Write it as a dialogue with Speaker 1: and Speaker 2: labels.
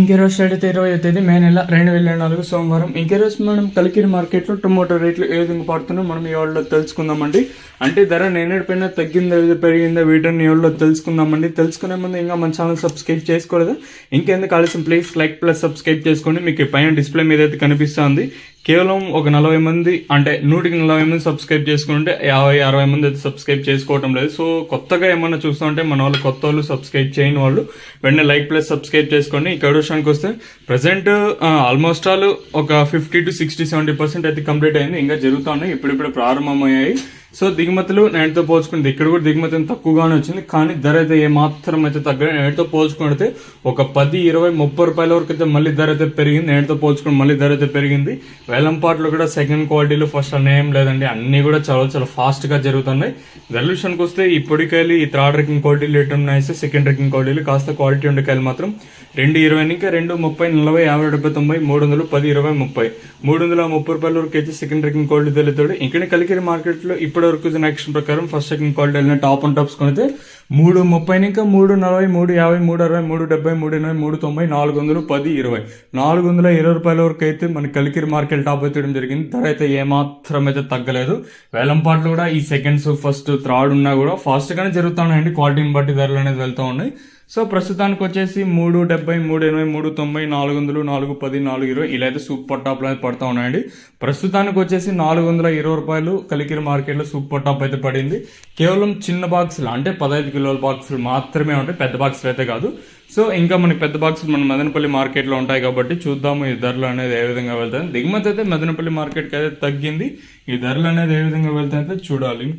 Speaker 1: ఇంకెరోజు start అయితే 20వ తేదీ మే నెల 2024 సోమవారం. ఇంకెరోజు మనం కలికిరి మార్కెట్లో టొమాటో రేట్లు ఏ విధంగా పడుతున్నాయో మనం ఈ వాళ్ళలో తెలుసుకుందామండి. అంటే ధర నేనేడిపోయినా తగ్గిందా పెరిగిందా వీటిని ఈ వాళ్ళలో తెలుసుకుందామండి. తెలుసుకునే ముందు ఇంకా మన ఛానల్ సబ్స్క్రైబ్ చేసుకోలేదు, ఇంకెందుకు ఆలస్యం ప్లీజ్ లైక్ ప్లస్ సబ్స్క్రైబ్ చేసుకోండి. మీకు పైన డిస్ప్లే మీద అయితే కనిపిస్తుంది. కేవలం ఒక 40 మంది అంటే 140 మంది సబ్స్క్రైబ్ చేసుకుంటే 50-60 మంది అయితే సబ్స్క్రైబ్ చేసుకోవటం లేదు. సో కొత్తగా ఏమన్నా చూస్తుంటే మన వాళ్ళు కొత్త వాళ్ళు సబ్స్క్రైబ్ చేయని వాళ్ళు వెంటనే లైక్ ప్లస్ సబ్స్క్రైబ్ చేసుకోండి. ఇక్కడ విషయానికి వస్తే ప్రజెంట్ ఆల్మోస్ట్ ఆల్ ఒక 50 to 60-70% అయితే కంప్లీట్ అయింది. ఇంకా జరుగుతూ ఉన్నాయి, ఇప్పుడిప్పుడు ప్రారంభమయ్యాయి. సో దిగుమతులు నేటితో పోల్చుకుంటే ఇక్కడ కూడా దిగుమతి తక్కువగానే వచ్చింది, కానీ ధర అయితే ఏమాత్రం అయితే తగ్గలేదు. నేటితో పోల్చుకుంటే ఒక 10-20-30 రూపాయల వరకు అయితే మళ్ళీ ధర అయితే పెరిగింది. నేటితో పోల్చుకుని మళ్ళీ ధర అయితే పెరిగింది. వేలంపాట్లు కూడా సెకండ్ క్వాలిటీలు ఫస్ట్ అనేం లేదండి, అన్ని కూడా చాలా ఫాస్ట్ గా జరుగుతున్నాయి. ధర విషయానికి వస్తే ఈ పొడికాయలు ఈ థర్డ్ రేకింగ్ క్వాలిటీలు ఎటు ఉన్నాయి, సెకండ్ రేకింగ్ క్వాలిటీలు కాస్త క్వాలిటీ ఉండే కాయలు మాత్రం 2.20 ఇంకా 2.30, 40, 50, 70, 90, 10, 20, 30, 330 రూపాయల వరకు అయితే సెకండ్ రేకింగ్ క్వాలిటీ తెలుతాడు. ఇక్కడ కలికిరి మార్కెట్ లో ఇప్పటి వరకు యాక్షన్ ప్రకారం ఫస్ట్ సెకండ్ క్వాలిటీ వెళ్ళిన టాప్ అండ్ టాప్స్ కొనితే 3.30 ఇంకా 3.40, 3.50, 3.60, 3.70, 3.80, 380, 400, 10, 20, 420 రూపాయల వరకు అయితే మన కలికిరి మార్కెట్ టాప్ అయితే జరిగింది. ధర అయితే ఏమాత్రం అయితే తగ్గలేదు. వేలంపాట్లు కూడా ఈ సెకండ్స్ ఫస్ట్ థర్డ్ ఉన్నా కూడా ఫాస్ట్ గానే జరుగుతున్నాయండి. క్వాలిటీని బట్టి ధరలు అనేది వెళ్తూ ఉన్నాయి. సో ప్రస్తుతానికి వచ్చేసి 3.70, 3.80, 3.90, 400, 410, 420 ఇలా అయితే సూపర్ టాప్ అనేది పడతా ఉన్నాయండి. ప్రస్తుతానికి వచ్చేసి 420 రూపాయలు కలికిరి మార్కెట్ లో సూపర్ టాప్ అయితే పడింది. కేవలం చిన్న బాక్సులు అంటే 15 కిలోల బాక్సులు మాత్రమే ఉంటాయి, పెద్ద బాక్సులు అయితే కాదు. సో ఇంకా మనకి పెద్ద బాక్సులు మన మదనపల్లి మార్కెట్ లో ఉంటాయి కాబట్టి చూద్దాము ఈ ధరలు అనేది ఏ విధంగా వెళ్తాయి. దిగుమతి అయితే మదనపల్లి మార్కెట్ కి అయితే తగ్గింది. ఈ ధరలు అనేది ఏ విధంగా వెళ్తాయి అయితే చూడాలి.